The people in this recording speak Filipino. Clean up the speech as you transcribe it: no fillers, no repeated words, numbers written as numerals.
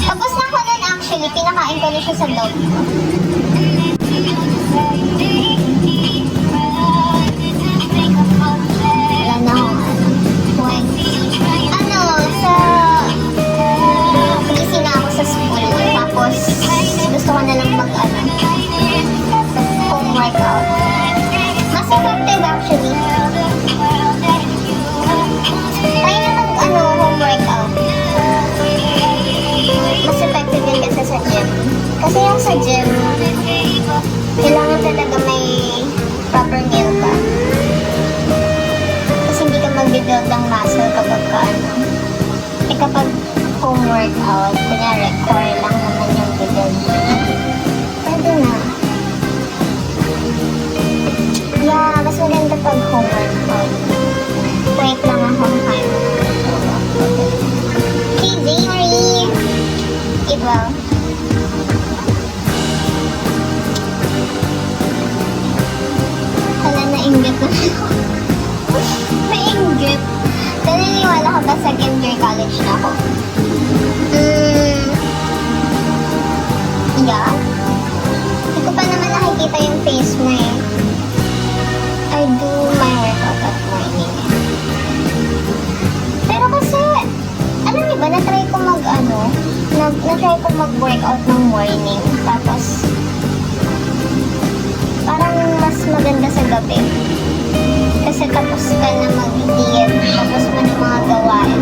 Tapos na ko nun actually, pinakain ko na siya sa dog. Wala na akong sa busy na ako sa school. Tapos gusto ko na lang home workout. Mas effective actually. Tayo na home workout. Mas effective yun kasi sa gym. Kasi yung sa gym, kailangan talaga may proper meal ka. Kasi hindi ka mag-build ng muscle kapag kapag home workout, kunyari, core lang naman yung build. Pwede na. Yeah, mas maganda pag home workout. Wait lang akong time. Okay, Zaymarie! Eat well. Hala, na-inggit na ako. Na-inggit. Naniniwala ka ba second year college na ako? Yeah. Hindi ko pa naman nakikita yung face mo eh. I do my workout at morning. Pero kasi, alam niyo ba, na-try ko mag-workout ng morning. Tapos, parang mas maganda sa gabi. Kasi tapos ka na mag-diet, tapos mo ng mga gawain.